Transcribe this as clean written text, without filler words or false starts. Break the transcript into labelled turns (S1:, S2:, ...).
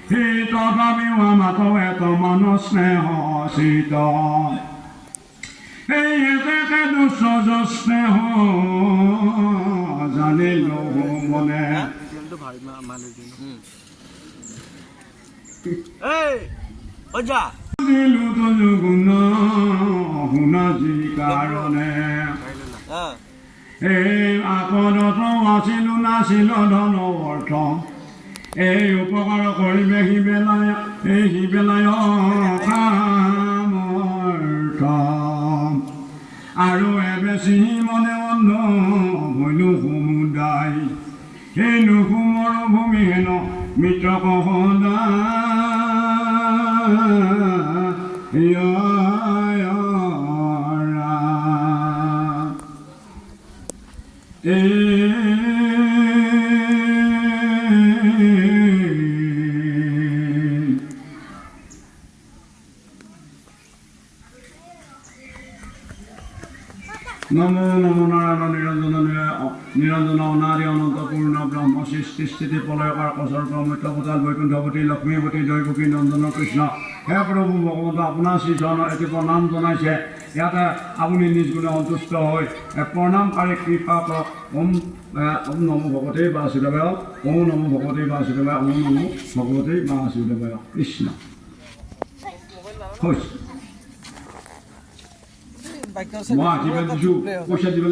S1: তথাপিও আমাতো এত মন স্নেহ শীত এই এতে দুঃসজ স্নেহ জানিল মনে দিলো তো গুণ শুনাজি কাৰণে এই আপদত আছিলো নাছিল ধন অৰ্থ এই উপকাৰ কৰিবে সিবেলায় সামৰ্থ আৰু এবেচি মনে অন্ধ ভৈলো সমুদায় সেই নুসুমৰ ভূমি হেন মিত্ৰ নমো নমো নারায়ণ নিরঞ্জন অনাদি অনন্ত পূর্ণ ব্রহ্ম সৃষ্টি স্থিতি প্রলয়কার কসর্গ মৃত্যপতাল বৈকুণ্ঠপতি লক্ষ্মীপতি দৈবকী নন্দন কৃষ্ণ হে প্ৰভু ভগৱন্ত আপোনাৰ শ্ৰীচৰণৰ এটি প্ৰণাম জনাইছে ইয়াতে আপুনি নিজ গুণে সন্তুষ্ট হৈ প্ৰণামকাৰী কৃপা কৰক ওম নমো ভগৱতে বাসুদেৱায় ওম নমো ভগৱতে বাসুদেৱায় ওম নমো ভগৱতে বাসুদেৱায় কৃষ্ণ হৈছে মই আশীৰ্বাদ দিছোঁ পইচা দিবলৈ